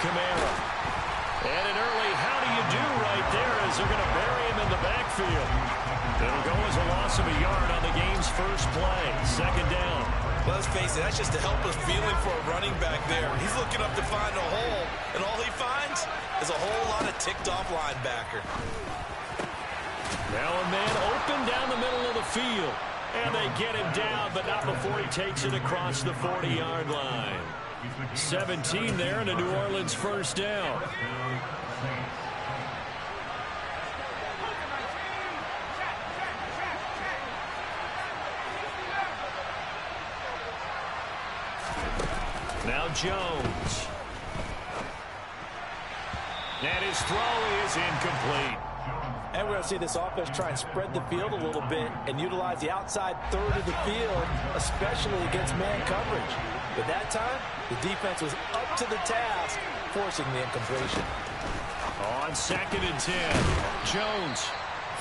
Kamara. And an early how do you do right there as they're going to bury him in the backfield. It'll go as a loss of a yard on the game's first play. Second down. Let's face it, that's just a helpless feeling for a running back there. He's looking up to find a hole, and all he finds is a whole lot of ticked-off linebacker. Now a man open down the middle of the field. And they get him down, but not before he takes it across the 40-yard line. 17 there and a New Orleans first down. Now Jones. And his throw is incomplete. And we're going to see this offense try and spread the field a little bit and utilize the outside third of the field, especially against man coverage. But that time, the defense was up to the task, forcing the incompletion. On 2nd and 10, Jones,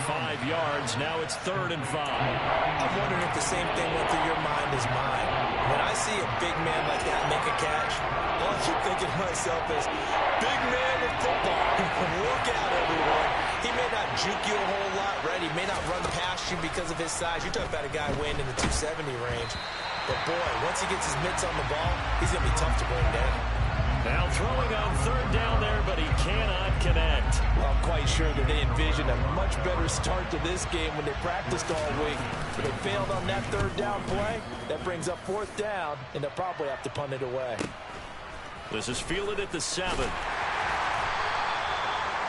5 yards. Now it's 3rd and 5. I'm wondering if the same thing went through your mind as mine. When I see a big man like that make a catch, all I keep thinking to myself is, big man with football. Look out, everyone. He may not juke you a whole lot, right? He may not run past you because of his size. You're talking about a guy weighing in the 270 range. But, boy, once he gets his mitts on the ball, he's going to be tough to bring down. Now throwing on 3rd down there, but he cannot connect. Well, I'm quite sure that they envisioned a much better start to this game when they practiced all week. But they failed on that 3rd down play. That brings up 4th down, and they'll probably have to punt it away. This is fielded at the 7.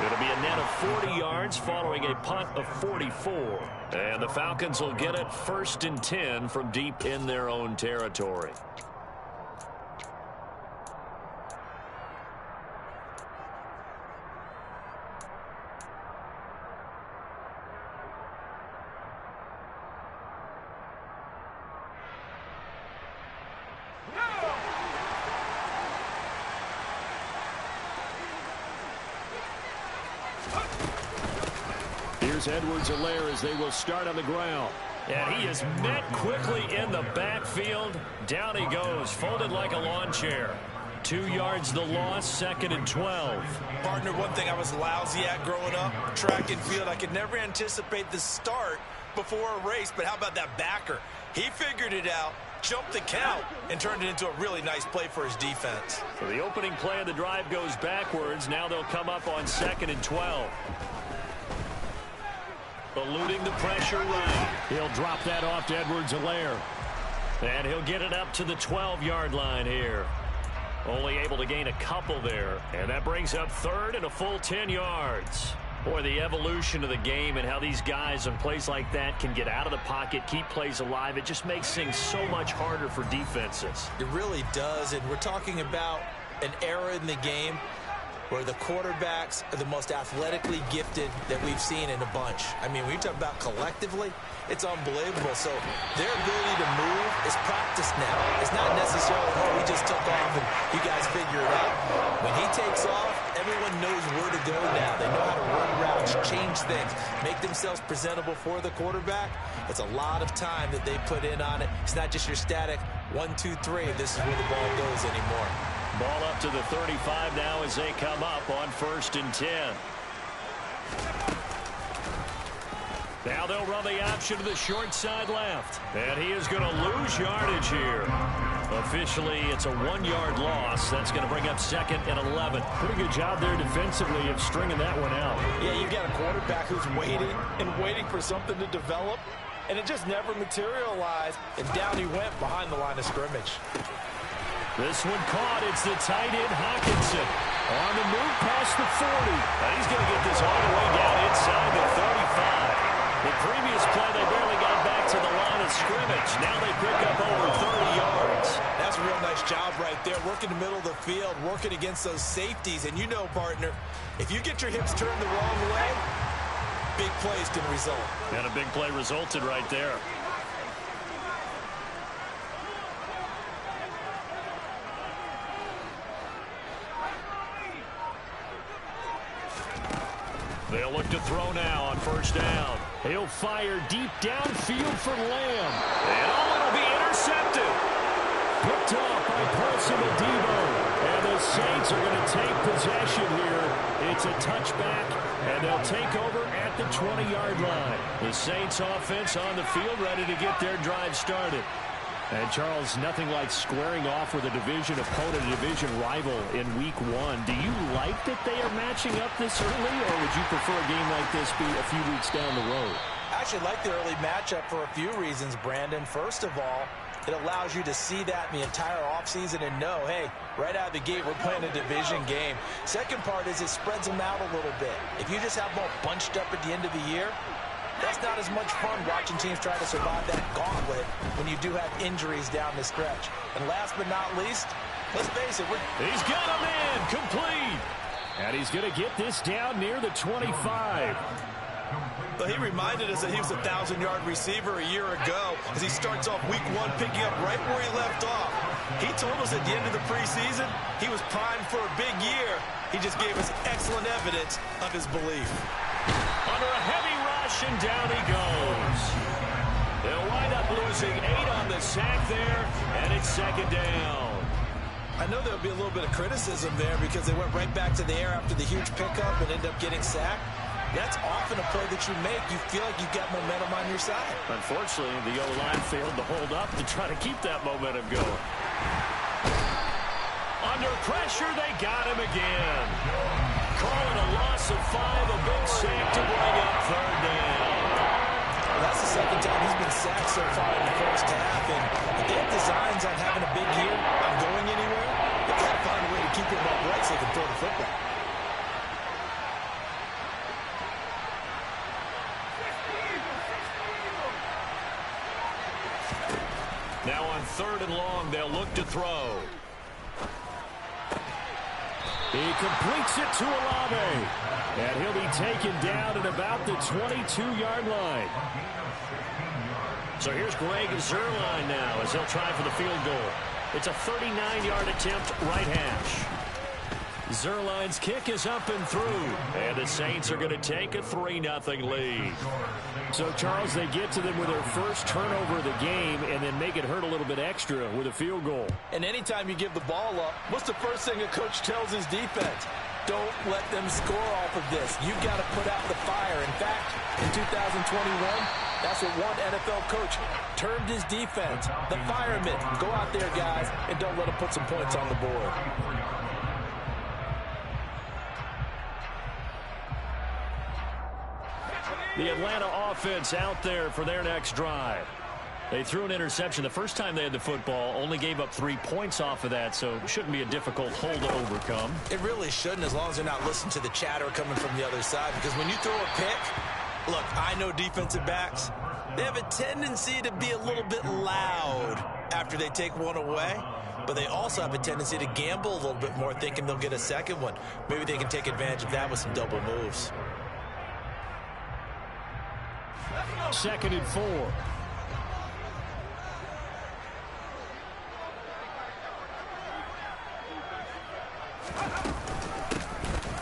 It'll be a net of 40 yards following a punt of 44. And the Falcons will get it 1st and 10 from deep in their own territory. Edwards-Helaire as they will start on the ground. And he is met quickly in the backfield. Down he goes, folded like a lawn chair. 2 yards the loss, 2nd and 12. Partner, one thing I was lousy at growing up, track and field. I could never anticipate the start before a race, but how about that backer? He figured it out, jumped the count, and turned it into a really nice play for his defense. So the opening play of the drive goes backwards. Now they'll come up on 2nd and 12. Eluding the pressure right. He'll drop that off to Edwards-Helaire. And he'll get it up to the 12-yard line here. Only able to gain a couple there. And that brings up 3rd and a full 10 yards. Boy, the evolution of the game and how these guys on plays like that can get out of the pocket, keep plays alive, it just makes things so much harder for defenses. It really does, and we're talking about an era in the game where the quarterbacks are the most athletically gifted that we've seen in a bunch. I mean, when you talk about collectively, it's unbelievable. So their ability to move is practiced now. It's not necessarily, oh, we just took off and you guys figure it out. When he takes off, everyone knows where to go now. They know how to run routes, change things, make themselves presentable for the quarterback. It's a lot of time that they put in on it. It's not just your static 1, 2, 3. This is where the ball goes anymore. Ball up to the 35 now as they come up on 1st and 10. Now they'll run the option to the short side left. And he is going to lose yardage here. Officially, it's a 1-yard loss. That's going to bring up 2nd and 11. Pretty good job there defensively of stringing that one out. Yeah, you've got a quarterback who's waiting and waiting for something to develop, and it just never materialized, and down he went behind the line of scrimmage. This one caught. It's the tight end, Hockenson. On the move past the 40. And he's going to get this all the way down inside the 35. The previous play, they barely got back to the line of scrimmage. Now they pick up over 30 yards. That's a real nice job right there, working the middle of the field, working against those safeties. And you know, partner, if you get your hips turned the wrong way, big plays can result. And a big play resulted right there. They'll look to throw now on 1st down. He'll fire deep downfield for Lamb. And it'll be intercepted. Picked off by Paulson Adebo. And the Saints are going to take possession here. It's a touchback, and they'll take over at the 20-yard line. The Saints offense on the field ready to get their drive started. And, Charles, nothing like squaring off with a division opponent, a division rival in Week 1. Do you like that they are matching up this early, or would you prefer a game like this be a few weeks down the road? I actually like the early matchup for a few reasons, Brandon. First of all, it allows you to see that in the entire offseason and know, hey, right out of the gate, we're playing a division game. Second part is it spreads them out a little bit. If you just have them all bunched up at the end of the year, that's not as much fun watching teams try to survive that gauntlet when you do have injuries down the stretch. And last but not least, let's face it. He's got him in, complete. And he's going to get this down near the 25. But he reminded us that he was a 1,000-yard receiver a year ago as he starts off Week 1 picking up right where he left off. He told us at the end of the preseason he was primed for a big year. He just gave us excellent evidence of his belief. Under a heavy rush, and down he goes. They'll wind up losing 8 on the sack there, and it's second down. I know there'll be a little bit of criticism there because they went right back to the air after the huge pickup and ended up getting sacked. That's often a play that you make. You feel like you've got momentum on your side. Unfortunately, the O-line failed to hold up to try to keep that momentum going. Under pressure, they got him again. Calling a loss of 5, a big sack to bring up third down. Well, that's the second time he's been sacked so far in the first half. And if they have designs on having a big year, on going anywhere, they've got to find a way to keep him upright so they can throw the football. Now on 3rd and long, they'll look to throw. He completes it to Olave. And he'll be taken down at about the 22-yard line. So here's Greg Zuerlein now as he'll try for the field goal. It's a 39-yard attempt, right hash. Zuerlein's kick is up and through. And the Saints are going to take a 3-0 lead. So, Charles, they get to them with their first turnover of the game and then make it hurt a little bit extra with a field goal. And anytime you give the ball up, what's the first thing a coach tells his defense? Don't let them score off of this. You've got to put out the fire. In fact, in 2021, that's what one NFL coach termed his defense. The firemen. Go out there, guys, and don't let them put some points on the board. The Atlanta offense out there for their next drive. They threw an interception the first time they had the football, only gave up 3 points off of that, so it shouldn't be a difficult hole to overcome. It really shouldn't, as long as they're not listening to the chatter coming from the other side, because when you throw a pick, look, I know defensive backs, they have a tendency to be a little bit loud after they take one away, but they also have a tendency to gamble a little bit more, thinking they'll get a second one. Maybe they can take advantage of that with some double moves. 2nd and 4.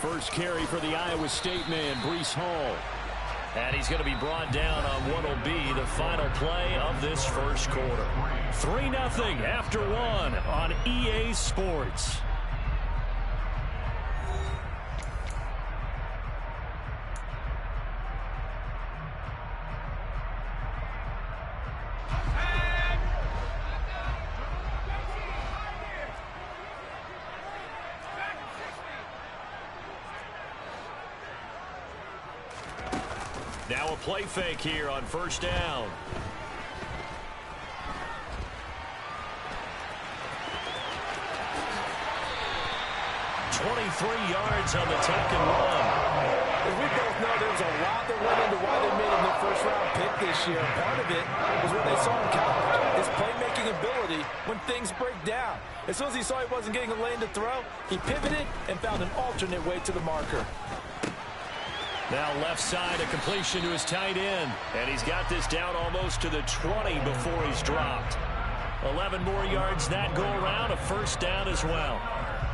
First carry for the Iowa State man, Breece Hall. And he's going to be brought down on what will be the final play of this first quarter. 3-0 after 1 on EA Sports. Now a play fake here on first down. yards on the tuck and run. As we both know, there's a lot that went into why they made him their first-round pick this year. Part of it was what they saw in college, his playmaking ability when things break down. As soon as he saw he wasn't getting a lane to throw, he pivoted and found an alternate way to the marker. Now left side, a completion to his tight end. And he's got this down almost to the 20 before he's dropped. 11 more yards that go around, a first down as well.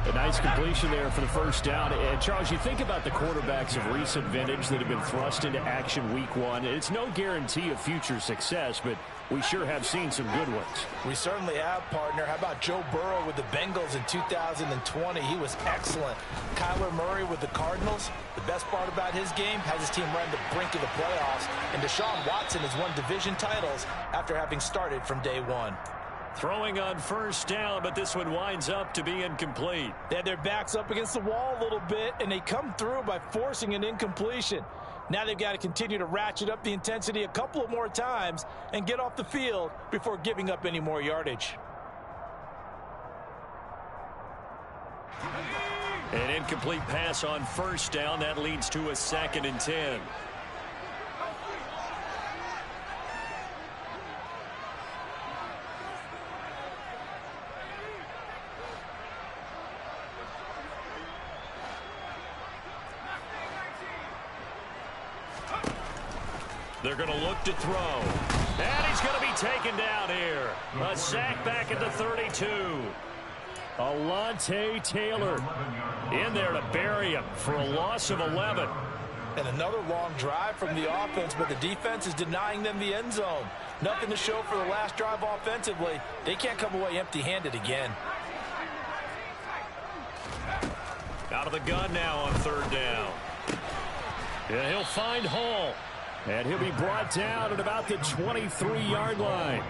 A nice completion there for the first down. And, Charles, you think about the quarterbacks of recent vintage that have been thrust into action week one. It's no guarantee of future success, but we sure have seen some good ones. We certainly have, partner. How about Joe Burrow with the Bengals in 2020? He was excellent. Kyler Murray with the Cardinals. The best part about his game has his team run the brink of the playoffs. And Deshaun Watson has won division titles after having started from day one. Throwing on first down, but this one winds up to be incomplete. They had their backs up against the wall a little bit, and they come through by forcing an incompletion. Now they've got to continue to ratchet up the intensity a couple of more times and get off the field before giving up any more yardage. An incomplete pass on first down. That leads to a 2nd and 10. They're going to look to throw. And he's going to be taken down here. A sack back at the 32. Alontae Taylor in there to bury him for a loss of 11. And another long drive from the offense, but the defense is denying them the end zone. Nothing to show for the last drive offensively. They can't come away empty-handed again. Out of the gun now on 3rd down. And he'll find Hall. And he'll be brought down at about the 23-yard line.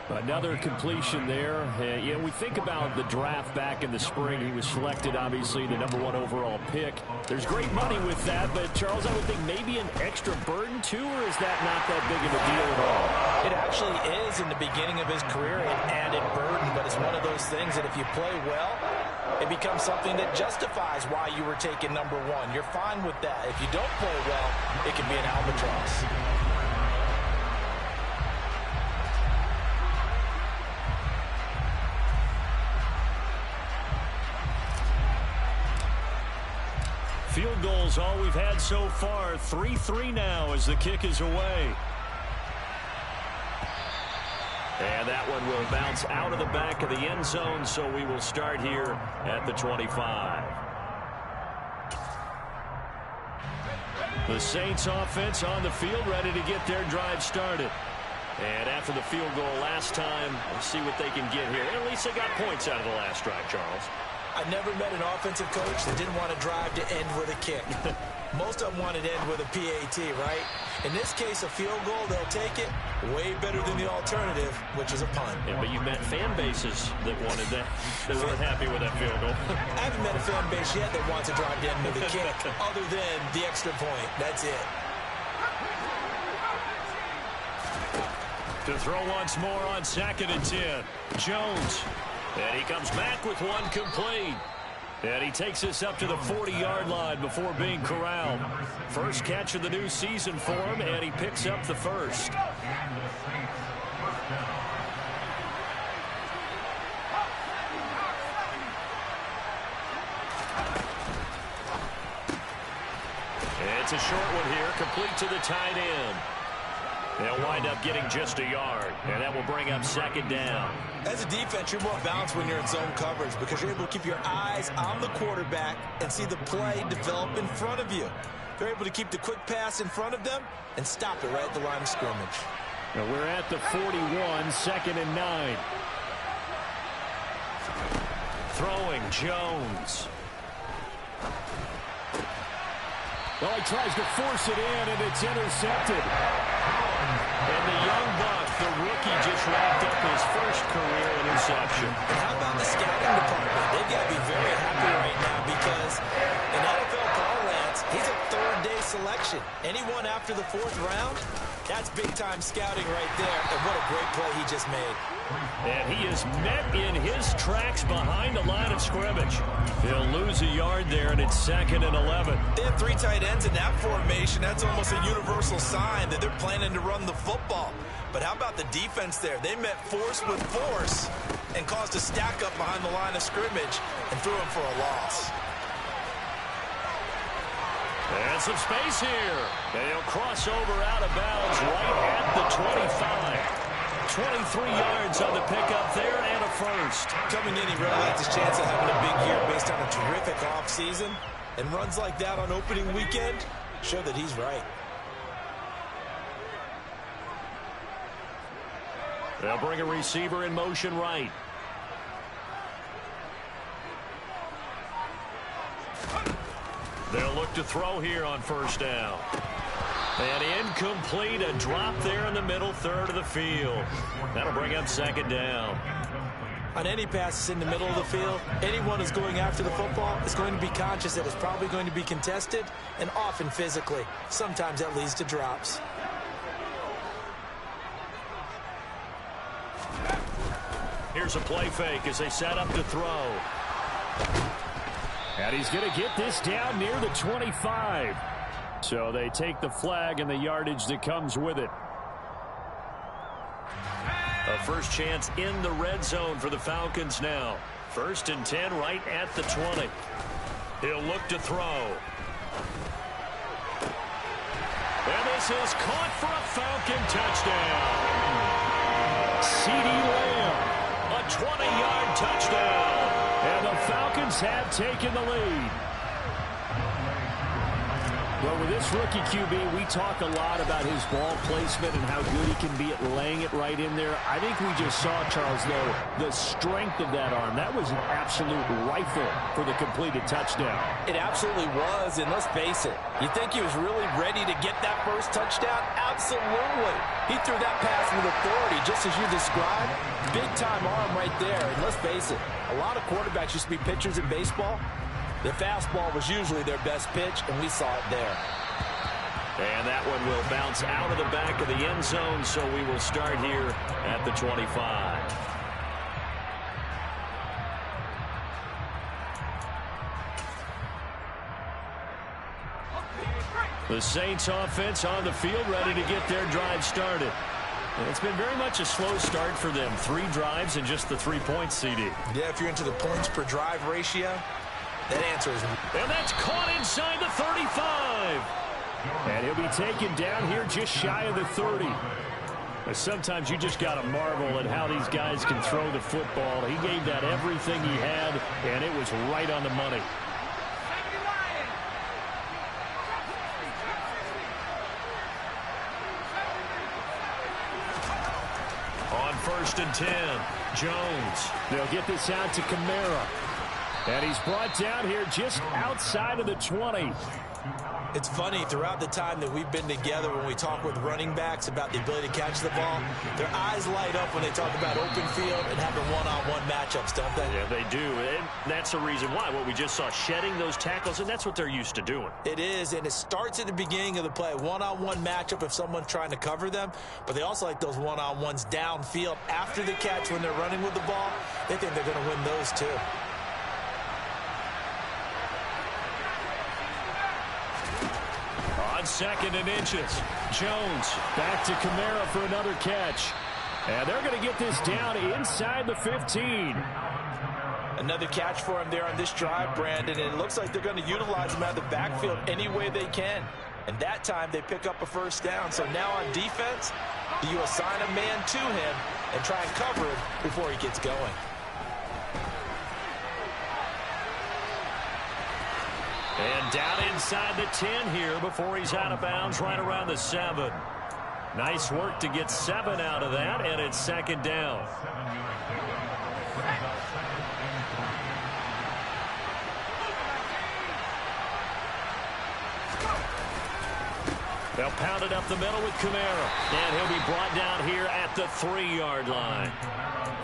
Another completion there. You know, we think about the draft back in the spring. He was selected, obviously, the #1 overall pick. There's great money with that, but, Charles, I would think maybe an extra burden, too, or is that not that big of a deal at all? It actually is in the beginning of his career, an added burden, but it's one of those things that if you play well, it becomes something that justifies why you were taken #1. You're fine with that. If you don't play well, it can be an albatross. Field goals all we've had so far. 3-3 now as the kick is away. And that one will bounce out of the back of the end zone, so we will start here at the 25. The Saints offense on the field, ready to get their drive started. And after the field goal last time, we'll see what they can get here. At least they got points out of the last drive, Charles. I never met an offensive coach that didn't want to drive to end with a kick. Most of them wanted to end with a PAT, right? In this case, a field goal, they'll take it. Way better than the alternative, which is a punt. Yeah, but you've met fan bases that wanted that. They weren't happy with that field goal. I haven't met a fan base yet that wants to drive to end with a kick, other than the extra point. That's it. To throw once more on 2nd and 10. Jones. And he comes back with one complete. And he takes us up to the 40-yard line before being corralled. First catch of the new season for him, and he picks up the first. It's a short one here, complete to the tight end. They'll wind up getting just a yard, and that will bring up 2nd down. As a defense, you're more balanced when you're in zone coverage because you're able to keep your eyes on the quarterback and see the play develop in front of you. They're able to keep the quick pass in front of them and stop it right at the line of scrimmage. Now we're at the 41, 2nd and 9. Throwing Jones. Well, he tries to force it in, and it's intercepted. And the young buck, the rookie, just wrapped up his first career interception. And how about the scouting department? They've got to be very happy right now because in NFL parlance, he's a 3rd-day selection. Anyone after the 4th round, that's big-time scouting right there. And what a great play he just made. And he is met in his tracks behind the line of scrimmage. He'll lose a yard there, and it's 2nd and 11. They have 3 tight ends in that formation. That's almost a universal sign that they're planning to run the football. But how about the defense there? They met force with force and caused a stack up behind the line of scrimmage and threw him for a loss. And some space here. And he'll cross over out of bounds right at the 25. 23 yards on the pickup there and a first. Coming in, he really likes his chance of having a big year based on a terrific offseason. And runs like that on opening weekend show that he's right. They'll bring a receiver in motion right. They'll look to throw here on first down. And incomplete, a drop there in the middle third of the field. That'll bring up second down. On any passes in the middle of the field, anyone who's going after the football is going to be conscious that it's probably going to be contested, and often physically. Sometimes that leads to drops. Here's a play fake as they set up to throw. And he's going to get this down near the 25. So they take the flag and the yardage that comes with it. A first chance in the red zone for the Falcons now. 1st and 10 right at the 20. He'll look to throw. And this is caught for a Falcon touchdown. CeeDee Lamb, a 20-yard touchdown. And the Falcons have taken the lead. Well, with this rookie QB, we talk a lot about his ball placement and how good he can be at laying it right in there. I think we just saw, Charles, though, the strength of that arm. That was an absolute rifle for the completed touchdown. It absolutely was, and let's face it, you think he was really ready to get that first touchdown? Absolutely. He threw that pass with authority, just as you described. Big-time arm right there, and let's face it, a lot of quarterbacks used to be pitchers in baseball. The fastball was usually their best pitch, and we saw it there. And that one will bounce out of the back of the end zone, so we will start here at the 25. The Saints offense on the field, ready to get their drive started. And it's been very much a slow start for them. 3 drives and just the 3 points, CD. Yeah, if you're into the points per drive ratio, that answer is... And that's caught inside the 35. And he'll be taken down here just shy of the 30. But sometimes you just got to marvel at how these guys can throw the football. He gave that everything he had, and it was right on the money. On 1st and 10, Jones. They'll get this out to Kamara. And he's brought down here just outside of the 20. It's funny, throughout the time that we've been together, when we talk with running backs about the ability to catch the ball, their eyes light up when they talk about open field and having one-on-one matchups, don't they? Yeah, they do. And that's the reason why. What we just saw, shedding those tackles, and that's what they're used to doing. It is, and it starts at the beginning of the play. One-on-one matchup if someone's trying to cover them, but they also like those one-on-ones downfield after the catch when they're running with the ball. They think they're going to win those too. On 2nd and inches, Jones back to Kamara for another catch. And they're going to get this down inside the 15. Another catch for him there on this drive, Brandon, and it looks like they're going to utilize him out of the backfield any way they can. And that time they pick up a first down. So now on defense, you assign a man to him and try and cover him before he gets going. And down inside the 10 here before he's out of bounds right around the 7. Nice work to get 7 out of that, and it's 2nd down. They'll pound it up the middle with Kamara, and he'll be brought down here at the 3-yard line.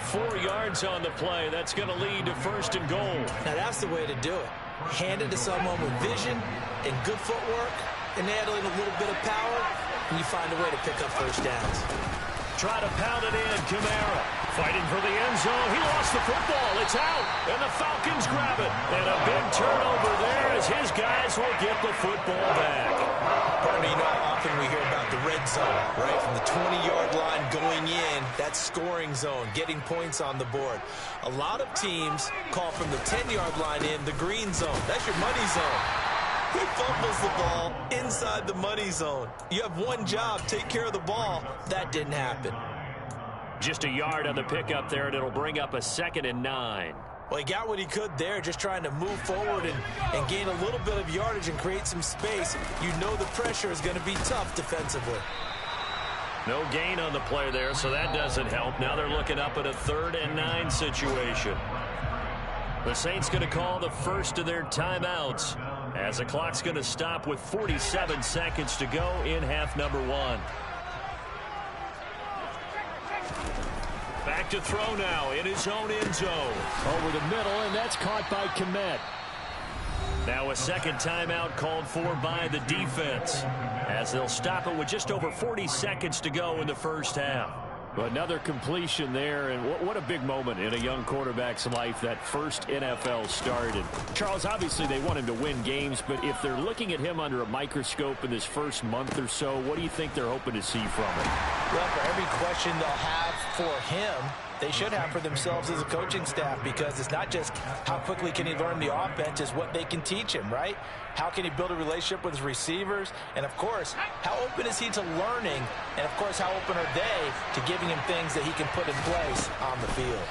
4 yards on the play. That's going to lead to 1st and goal. Now that's the way to do it. Hand it to someone with vision and good footwork, and add in a little bit of power, and you find a way to pick up first downs. Try to pound it in. Kamara fighting for the end zone. He lost the football. It's out, and the Falcons grab it. And a big turnover there as his guys will get the football back. Pardon me, you know how often we hear about the red zone, right? From the 20-yard line going in, that scoring zone, getting points on the board. A lot of teams call from the 10-yard line in the green zone. That's your money zone. He fumbles the ball inside the money zone. You have one job, take care of the ball. That didn't happen. just a yard on the pickup there, and it'll bring up a 2nd and 9. Well, he got what he could there, just trying to move forward and gain a little bit of yardage and create some space. You know the pressure is going to be tough defensively. No gain on the play there, so that doesn't help. Now they're looking up at a 3rd and 9 situation. The Saints going to call the first of their timeouts as the clock's going to stop with 47 seconds to go in half number 1. Back to throw now in his own end zone. Over the middle, and that's caught by Kmet. Now a second timeout called for by the defense as they'll stop it with just over 40 seconds to go in the first half. Another completion there, and what a big moment in a young quarterback's life, that first NFL start. And Charles, obviously they want him to win games, but if they're looking at him under a microscope in this first month or so, what do you think they're hoping to see from him? Well, for every question they'll have for him, they should have for themselves as a coaching staff, because it's not just how quickly can he learn the offense, it's what they can teach him, right? How can he build a relationship with his receivers? And, of course, how open is he to learning? And, of course, how open are they to giving him things that he can put in place on the field?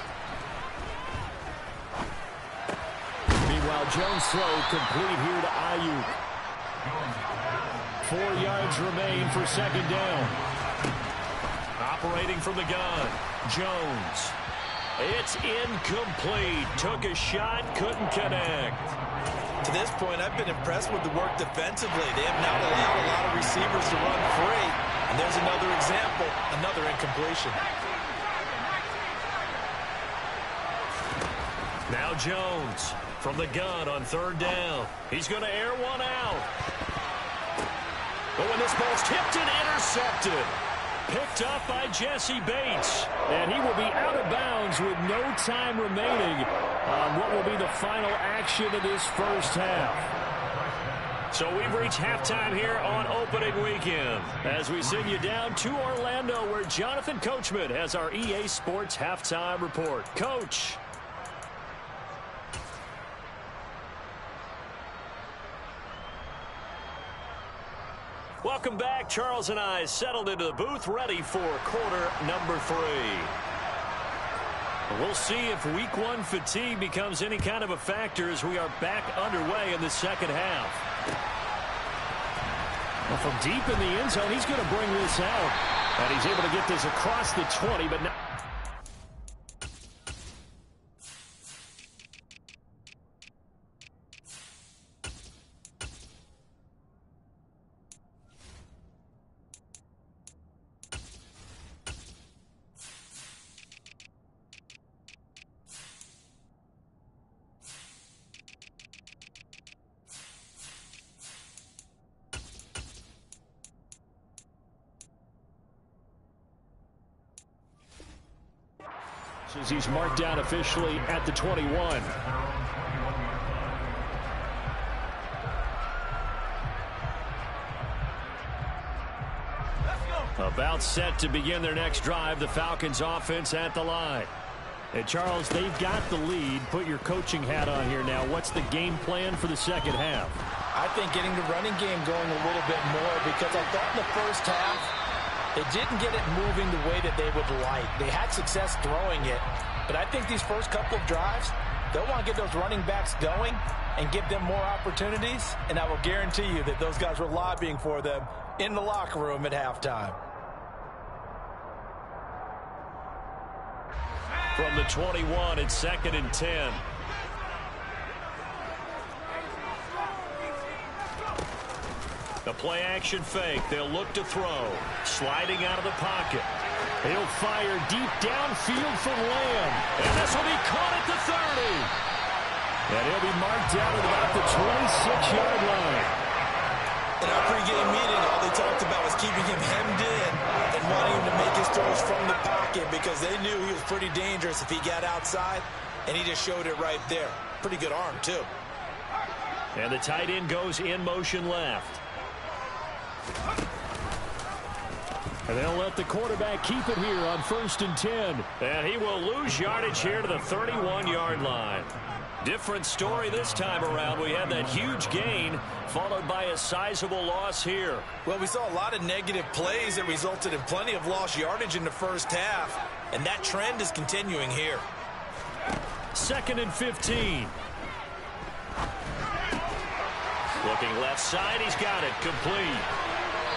Meanwhile, Jones' throw complete here to Ayuk. 4 yards remain for 2nd down. Operating from the gun, Jones. It's incomplete. Took a shot, couldn't connect. To this point, I've been impressed with the work defensively. They have not allowed a lot of receivers to run free. And there's another example, another incompletion. Now Jones from the gun on 3rd down. He's going to air one out. Oh, and this ball's tipped and intercepted. Picked up by Jesse Bates. And he will be out of bounds with no time remaining on what will be the final action of this first half. So we've reached halftime here on opening weekend as we send you down to Orlando, where Jonathan Coachman has our EA Sports halftime report. Coach. Welcome back. Charles and I settled into the booth, ready for quarter number 3. We'll see if week 1 fatigue becomes any kind of a factor as we are back underway in the second half. Well, from deep in the end zone, he's going to bring this out. And he's able to get this across the 20, but now as he's marked down officially at the 21. About set to begin their next drive, the Falcons offense at the line. And Charles, they've got the lead. Put your coaching hat on here now. What's the game plan for the second half? I think getting the running game going a little bit more, because I thought in the first half they didn't get it moving the way that they would like. They had success throwing it, but I think these first couple of drives, they'll want to get those running backs going and give them more opportunities, and I will guarantee you that those guys were lobbying for them in the locker room at halftime. From the 21, it's 2nd and 10. The play action fake. They'll look to throw. Sliding out of the pocket. He'll fire deep downfield for Lamb. And this will be caught at the 30. And he'll be marked down at about the 26-yard line. In our pregame meeting, all they talked about was keeping him hemmed in and wanting him to make his throws from the pocket, because they knew he was pretty dangerous if he got outside, and he just showed it right there. Pretty good arm, too. And the tight end goes in motion left. And they'll let the quarterback keep it here on 1st and 10. And he will lose yardage here to the 31-yard line. Different story this time around. We had that huge gain followed by a sizable loss here. Well, we saw a lot of negative plays that resulted in plenty of lost yardage in the first half. and that trend is continuing here. 2nd and 15. Looking left side, he's got it, complete.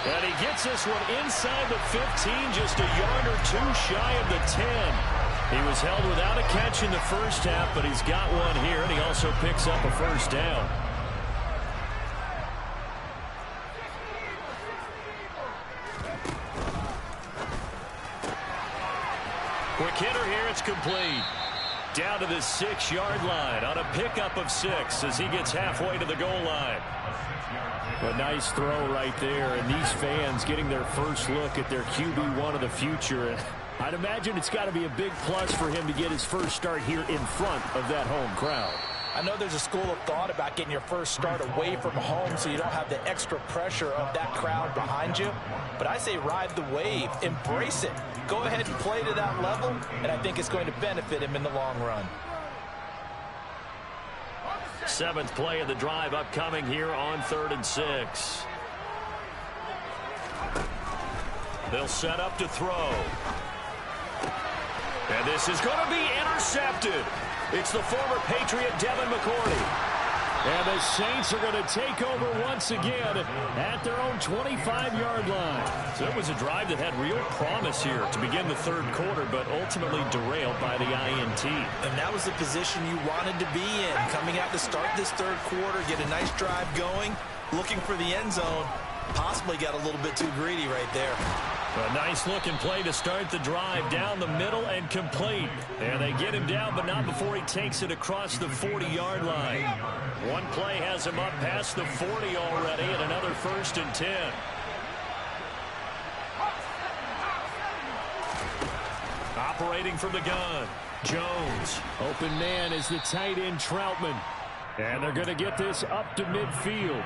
And he gets this one inside the 15, just a yard or two shy of the 10. He was held without a catch in the first half, but he's got one here, and he also picks up a first down. Quick hitter here, it's complete. Down to the 6-yard line on a pickup of 6 as he gets halfway to the goal line. A nice throw right there, and these fans getting their first look at their QB1 of the future. I'd imagine it's got to be a big plus for him to get his first start here in front of that home crowd. I know there's a school of thought about getting your first start away from home so you don't have the extra pressure of that crowd behind you. But I say ride the wave, embrace it. Go ahead and play to that level, and I think it's going to benefit him in the long run. 7th play of the drive upcoming here on 3rd and 6. They'll set up to throw. And this is going to be intercepted. It's the former Patriot Devin McCourty. And the Saints are going to take over once again at their own 25-yard line. So it was a drive that had real promise here to begin the 3rd quarter, but ultimately derailed by the INT. And that was the position you wanted to be in. Coming out to start this 3rd quarter, get a nice drive going, looking for the end zone. Possibly got a little bit too greedy right there. A nice-looking play to start the drive down the middle and complete. And they get him down, but not before he takes it across the 40-yard line. One play has him up past the 40 already, and another 1st and 10. Operating from the gun, Jones. Open man is the tight end Troutman. And they're going to get this up to midfield.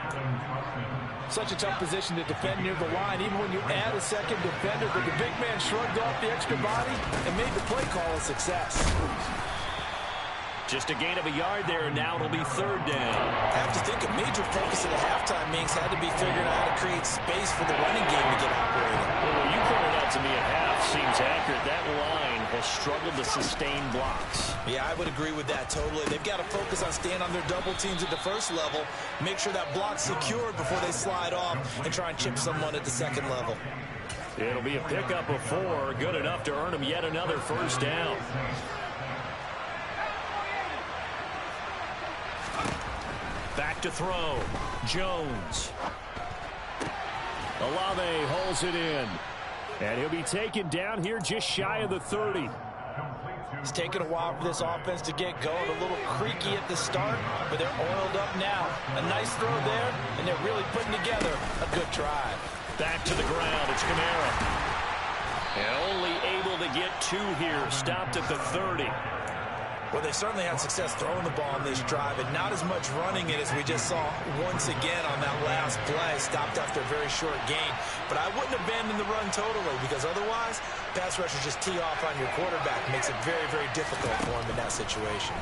Such a tough position to defend near the line, even when you add a second defender, but the big man shrugged off the extra body and made the play call a success. Just a gain of a yard there, and now it'll be 3rd down. I have to think a major focus of the halftime meetings had to be figuring out how to create space for the running game to get operating. Well, what you pointed out to me at half seems accurate. That line has struggled to sustain blocks. Yeah, I would agree with that totally. They've got to focus on staying on their double teams at the first level, make sure that block's secured before they slide off and try and chip someone at the 2nd level. It'll be a pickup of 4, good enough to earn them yet another first down. Back to throw, Jones. Olave holds it in. And he'll be taken down here just shy of the 30. It's taken a while for this offense to get going. A little creaky at the start, but they're oiled up now. A nice throw there, and they're really putting together a good drive. Back to the ground, it's Kamara. And only able to get 2 here, stopped at the 30. Well, they certainly had success throwing the ball on this drive, and not as much running it as we just saw once again on that last play. Stopped after a very short gain. But I wouldn't abandon the run totally, because otherwise, pass rushers just tee off on your quarterback. Makes it very, very difficult for him in that situation.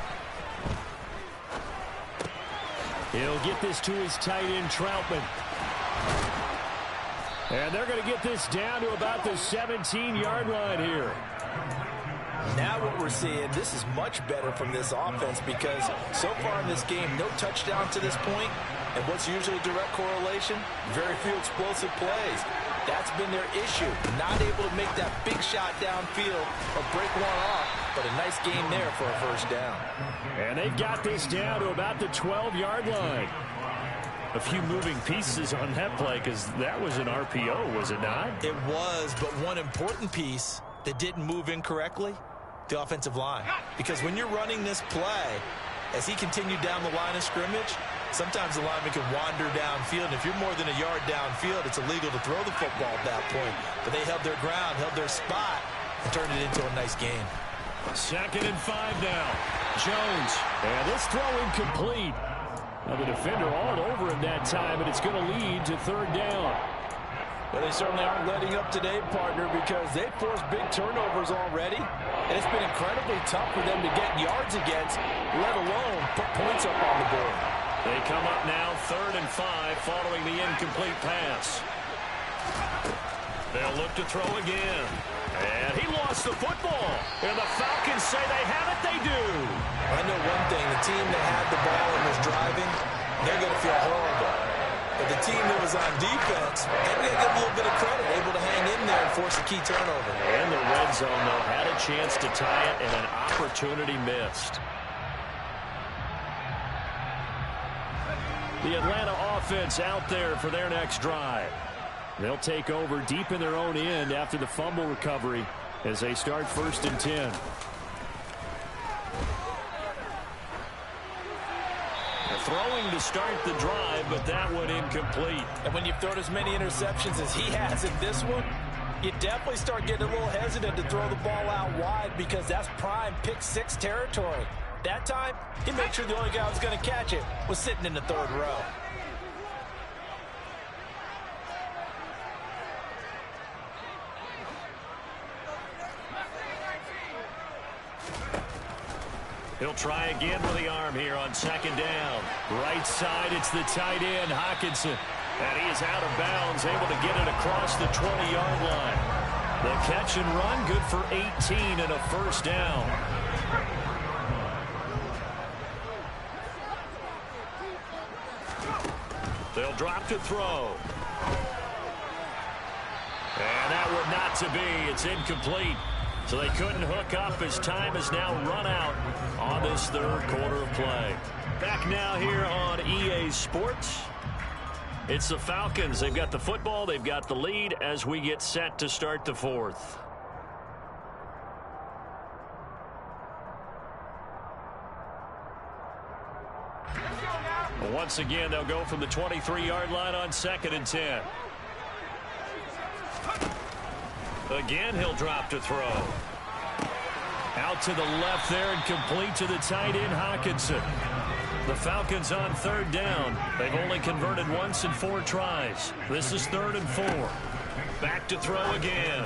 He'll get this to his tight end, Troutman. And they're going to get this down to about the 17-yard line here. Now what we're seeing, this is much better from this offense because so far in this game, no touchdown to this point, and what's usually a direct correlation? Very few explosive plays. That's been their issue. Not able to make that big shot downfield or break one off, but a nice game there for a first down. And they've got this down to about the 12-yard line. A few moving pieces on that play because that was an RPO, was it not? It was, but one important piece that didn't move incorrectly, the offensive line. Because when you're running this play, as he continued down the line of scrimmage, sometimes the lineman can wander downfield, and if you're more than a yard downfield, it's illegal to throw the football at that point. But they held their ground, held their spot, and turned it into a nice game. 2nd and 5 now. Jones. And this throw incomplete. Now the defender all over him that time, and it's going to lead to 3rd down. Well, they certainly aren't letting up today, partner, because they've forced big turnovers already, and it's been incredibly tough for them to get yards against, let alone put points up on the board. They come up now 3rd and 5 following the incomplete pass. They'll look to throw again. And he lost the football. And the Falcons say they have it. They do. I know one thing. The team that had the ball and was driving, they're going to feel horrible. But the team that was on defense, they're going to get a little bit of credit, able to hang in there and force a key turnover. And the red zone, though, had a chance to tie it and an opportunity missed. The Atlanta offense out there for their next drive. They'll take over deep in their own end after the fumble recovery as they start 1st and 10. Throwing to start the drive, but that one incomplete. And when you've thrown as many interceptions as he has in this one, you definitely start getting a little hesitant to throw the ball out wide because that's prime pick 6 territory. That time, he made sure the only guy who was going to catch it was sitting in the 3rd row. He'll try again with the arm here on 2nd down. Right side, it's the tight end, Hockenson. And he is out of bounds, able to get it across the 20-yard line. The catch and run, good for 18 and a 1st down. They'll drop to throw. And that would not to be. It's incomplete. So they couldn't hook up as time has now run out on this 3rd quarter of play. Back now here on EA Sports. It's the Falcons. They've got the football. They've got the lead as we get set to start the 4th. Once again, they'll go from the 23-yard line on 2nd and 10. Again, he'll drop to throw. Out to the left there and complete to the tight end, Hockenson. The Falcons on 3rd down. They've only converted once in 4 tries. This is 3rd and 4. Back to throw again.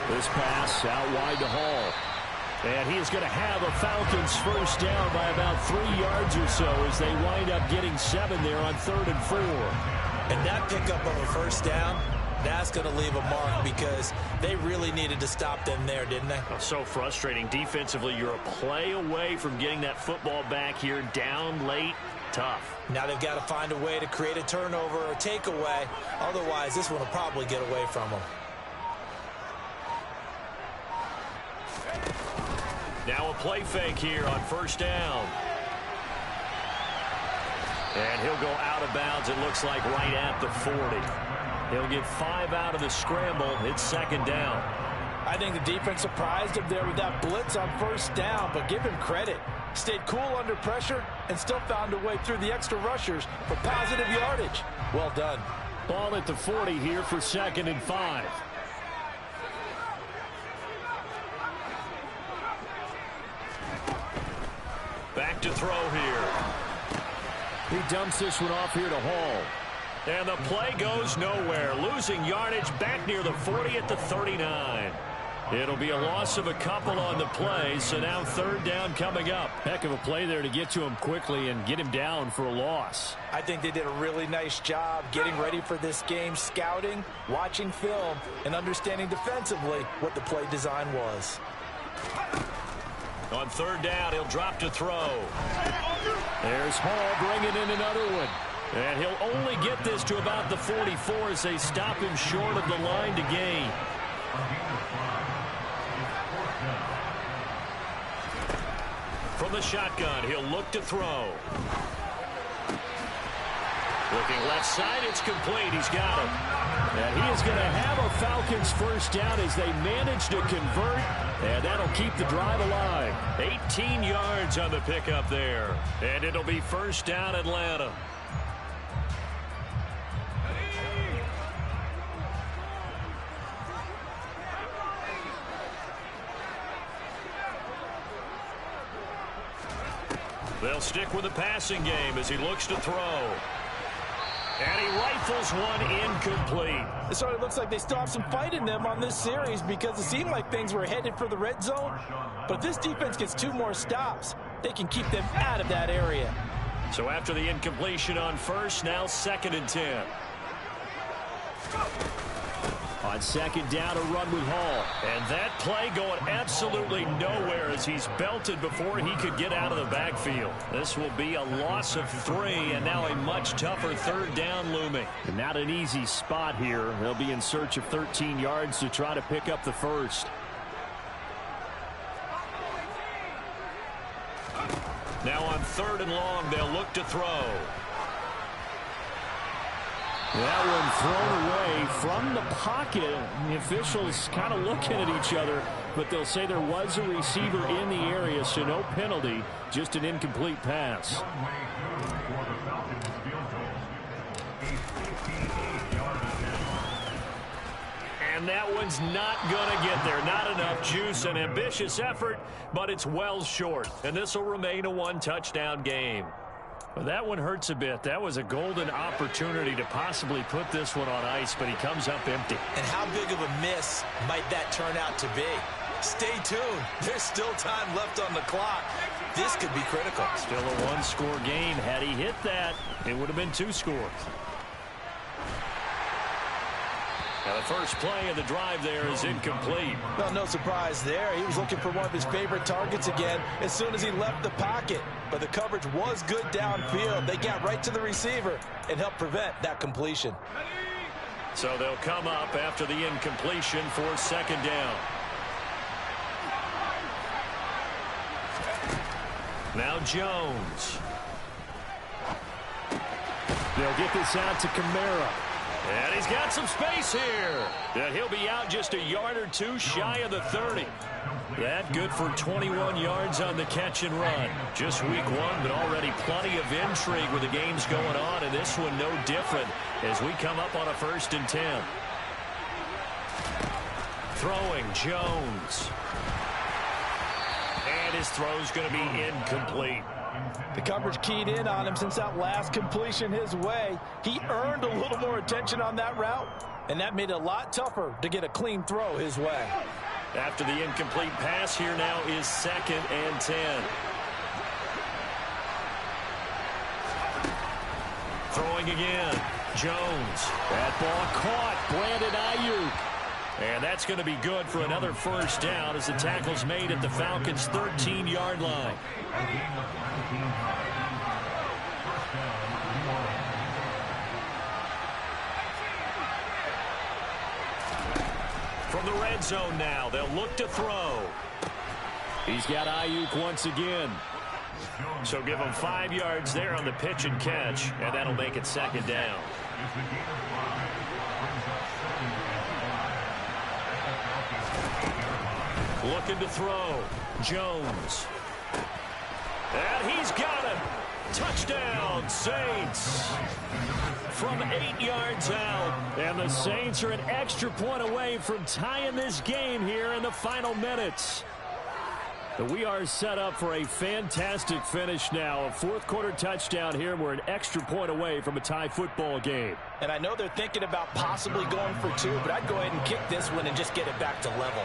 This pass out wide to Hall. And he is going to have a Falcons 1st down by about 3 yards or so as they wind up getting 7 there on 3rd and 4. And that pickup of a 1st down, that's going to leave a mark because they really needed to stop them there, didn't they? Oh, so frustrating. Defensively, you're a play away from getting that football back here down late. Tough. Now they've got to find a way to create a turnover or takeaway. Otherwise, this one will probably get away from them. Now a play fake here on 1st down. And he'll go out of bounds, it looks like, right at the 40. He'll get 5 out of the scramble. It's 2nd down. I think the defense surprised him there with that blitz on 1st down, but give him credit. Stayed cool under pressure and still found a way through the extra rushers for positive yardage. Well done. Ball at the 40 here for 2nd and 5. Back to throw here. He dumps this one off here to Hall. And the play goes nowhere. Losing yardage back near the 40 at the 39. It'll be a loss of a couple on the play, so now 3rd down coming up. Heck of a play there to get to him quickly and get him down for a loss. I think they did a really nice job getting ready for this game, scouting, watching film, and understanding defensively what the play design was. On 3rd down, he'll drop to throw. There's Hall bringing in another one. And he'll only get this to about the 44 as they stop him short of the line to gain. From the shotgun, he'll look to throw. Looking left side, it's complete. He's got him. And he is going to have a Falcons 1st down as they manage to convert. And that'll keep the drive alive. 18 yards on the pickup there. And it'll be 1st down Atlanta. They'll stick with the passing game as he looks to throw. And he rifles one incomplete. It sort of looks like they still have some fight in them on this series because it seemed like things were headed for the red zone. But if this defense gets 2 more stops, they can keep them out of that area. So after the incompletion on 1st, now 2nd and 10. On second down, a run with Hall. And that play going absolutely nowhere as he's belted before he could get out of the backfield. This will be a loss of 3, and now a much tougher third down looming. And not an easy spot here. They'll be in search of 13 yards to try to pick up the first. Now on 3rd and long, they'll look to throw. That one thrown away from the pocket. The officials kind of looking at each other, but they'll say there was a receiver in the area, so no penalty, just an incomplete pass. And that one's not going to get there. Not enough juice. An ambitious effort, but it's well short. And this will remain a 1-touchdown game. Well, that one hurts a bit. That was a golden opportunity to possibly put this one on ice, but he comes up empty. And how big of a miss might that turn out to be? Stay tuned. There's still time left on the clock. This could be critical. Still a 1-score game. Had he hit that, it would have been 2 scores. Now, the first play of the drive there is incomplete. Well, no surprise there. He was looking for one of his favorite targets again as soon as he left the pocket. But the coverage was good downfield. They got right to the receiver and helped prevent that completion. So they'll come up after the incompletion for 2nd down. Now Jones. They'll get this out to Kamara. And he's got some space here. And he'll be out just a yard or 2 shy of the 30. That good for 21 yards on the catch and run. Just week 1, but already plenty of intrigue with the games going on, and this one no different as we come up on a 1st and 10. Throwing Jones. And his throw's going to be incomplete. The coverage keyed in on him since that last completion his way. He earned a little more attention on that route, and that made it a lot tougher to get a clean throw his way. After the incomplete pass, here now is 2nd and 10. Throwing again. Jones. That ball caught. Brandon Ayuk. And that's going to be good for another 1st down as the tackle's made at the Falcons' 13-yard line. From the red zone now, they'll look to throw. He's got Ayuk once again. So give him 5 yards there on the pitch and catch, and that'll make it 2nd down. Looking to throw. Jones. And he's got it. Touchdown, Saints. From 8 yards out. And the Saints are an extra point away from tying this game here in the final minutes. But we are set up for a fantastic finish now. A 4th-quarter touchdown here. We're an extra point away from a tie football game. And I know they're thinking about possibly going for 2, but I'd go ahead and kick this one and just get it back to level.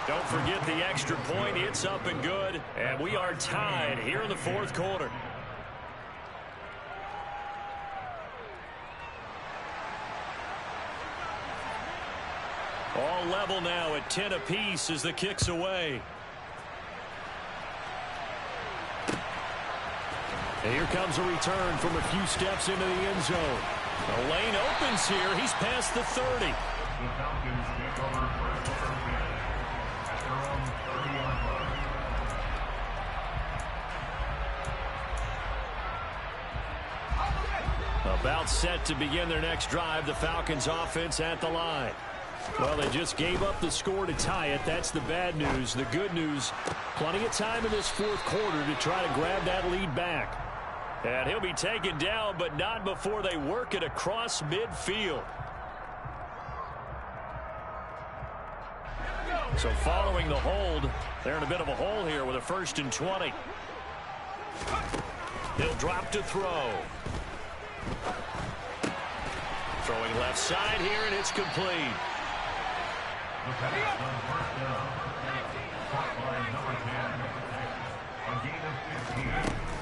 Don't forget the extra point. It's up and good. And we are tied here in the 4th quarter. All level now at 10 apiece as the kick's away. And here comes a return from a few steps into the end zone. The lane opens here. He's past the 30. About set to begin their next drive. The Falcons offense at the line. Well, they just gave up the score to tie it. That's the bad news. The good news, plenty of time in this 4th quarter to try to grab that lead back. And he'll be taken down, but not before they work it across midfield. So following the hold, they're in a bit of a hole here with a 1st and 20. He'll drop to throw. Throwing left side here, and it's complete.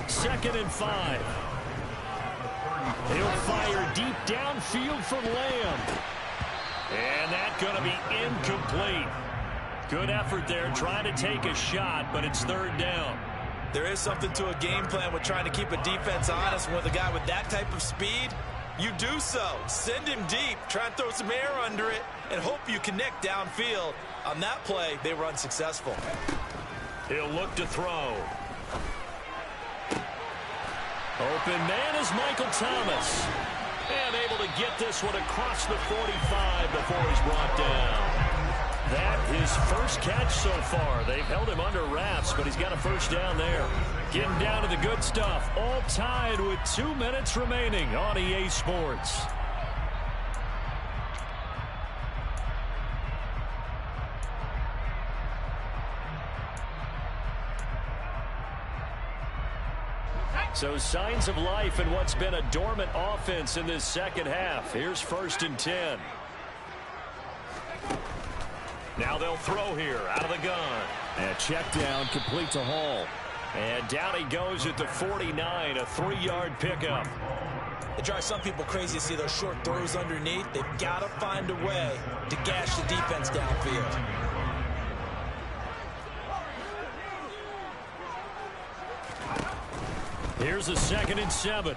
2nd and 5. He'll fire deep downfield for Lamb. And that's going to be incomplete. Good effort there trying to take a shot, but it's third down. There is something to a game plan with trying to keep a defense honest. With a guy with that type of speed, you do so. Send him deep, try and throw some air under it, and hope you connect downfield. On that play, they were unsuccessful. He'll look to throw. Open man is Michael Thomas. And able to get this one across the 45 before he's brought down. That his first catch so far. They've held him under wraps, but he's got a first down there. Getting down to the good stuff. All tied with 2 minutes remaining on EA Sports. So signs of life in what's been a dormant offense in this second half. Here's 1st and 10. Now they'll throw here out of the gun. And check down, complete to Hall. And down he goes at the 49, a 3-yard pickup. It drives some people crazy to see those short throws underneath. They've got to find a way to gash the defense downfield. Here's a 2nd and 7.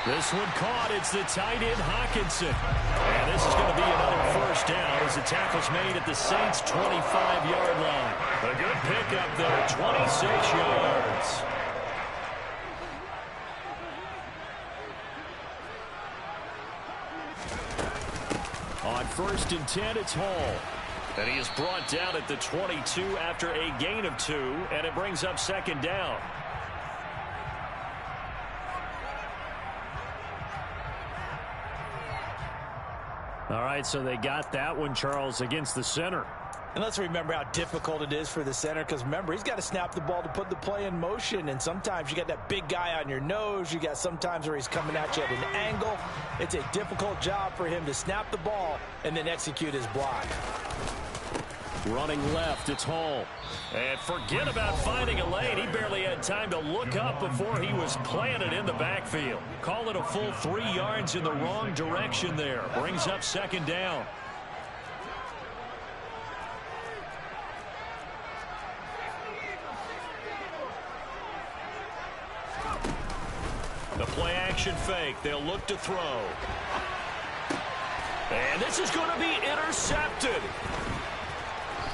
This one caught. It's the tight end Hawkinson. And this is going to be another first down as the tackle's made at the Saints' 25-yard line. A good pickup there, 26 yards. On 1st and 10, it's Hall. And he is brought down at the 22 after a gain of 2, and it brings up 2nd down. All right, so they got that one, Charles, against the center. And let's remember how difficult it is for the center, because remember, he's got to snap the ball to put the play in motion, and sometimes you got that big guy on your nose. You got sometimes where he's coming at you at an angle. It's a difficult job for him to snap the ball and then execute his block. Running left, it's Hall. And forget about finding a lane. He barely had time to look up before he was planted in the backfield. Call it a full 3 yards in the wrong direction there. Brings up 2nd down. The play action fake. They'll look to throw. And this is going to be intercepted.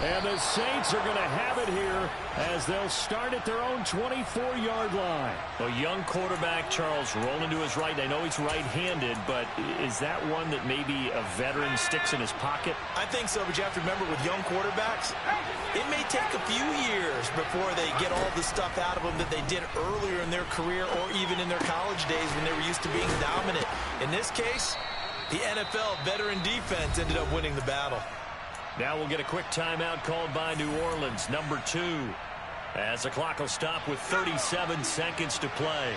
And the Saints are going to have it here as they'll start at their own 24-yard line. A young quarterback, Charles, rolling to his right. I know he's right-handed, but is that one that maybe a veteran sticks in his pocket? I think so, but you have to remember with young quarterbacks, it may take a few years before they get all the stuff out of them that they did earlier in their career or even in their college days when they were used to being dominant. In this case, the NFL veteran defense ended up winning the battle. Now we'll get a quick timeout called by New Orleans, number 2, as the clock will stop with 37 seconds to play.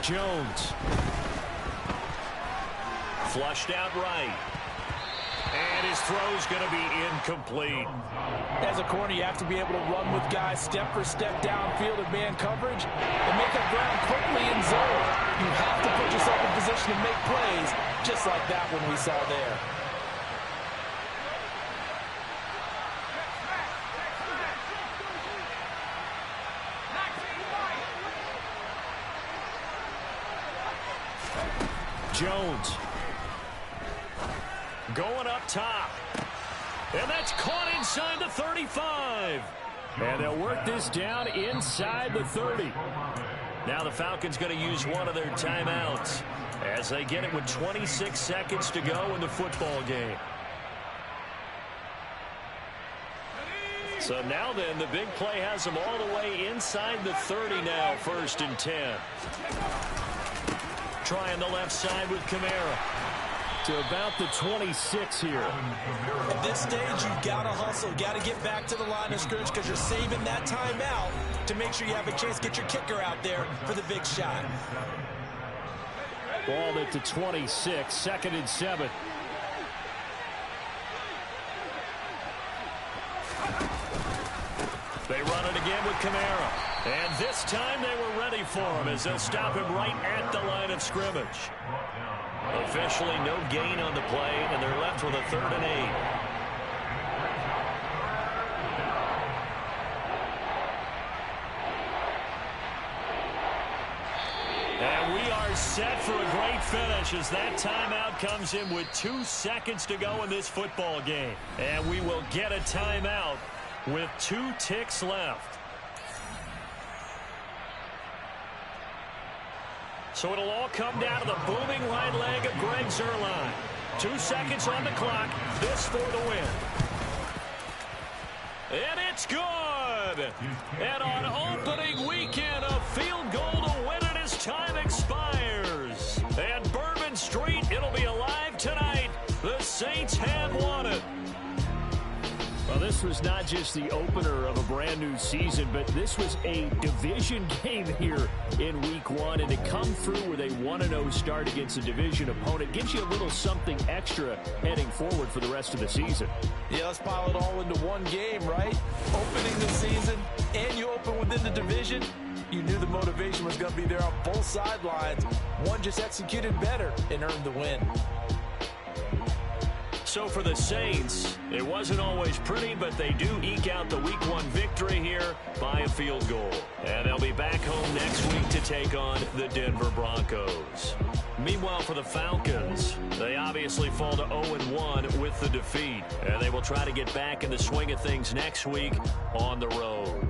Jones. Flushed out right. And his throw's going to be incomplete. As a corner, you have to be able to run with guys step for step downfield in man coverage and make up ground quickly in zone. You have to put yourself in position to make plays, just like that one we saw there. Jones. Going up top. And that's caught inside the 35. And they'll work this down inside the 30. Now the Falcons going to use one of their timeouts as they get it with 26 seconds to go in the football game. So now then, the big play has them all the way inside the 30 now, 1st and 10. Trying the left side with Kamara. To about the 26 here. At this stage, you've got to hustle. Got to get back to the line of scrimmage because you're saving that timeout to make sure you have a chance to get your kicker out there for the big shot. Ball at the 26, 2nd and 7. They run it again with Kamara. And this time they were ready for him as they'll stop him right at the line of scrimmage. Officially no gain on the play, and they're left with a 3rd and 8. And we are set for a great finish as that timeout comes in with 2 seconds to go in this football game. And we will get a timeout with 2 ticks left. So it'll all come down to the booming right leg of Greg Zuerlein. 2 seconds on the clock. This for the win. And it's good. And on opening weekend, a field goal to win it as time expires. And Bourbon Street, it'll be alive tonight. The Saints have won it. Well, this was not just the opener of a brand new season, but this was a division game here in week 1. And to come through with a 1-0 start against a division opponent gives you a little something extra heading forward for the rest of the season. Yeah, let's pile it all into one game, right? Opening the season, and you open within the division. You knew the motivation was going to be there on both sidelines. One just executed better and earned the win. So for the Saints, it wasn't always pretty, but they do eke out the week 1 victory here by a field goal. And they'll be back home next week to take on the Denver Broncos. Meanwhile, for the Falcons, they obviously fall to 0-1 with the defeat. And they will try to get back in the swing of things next week on the road.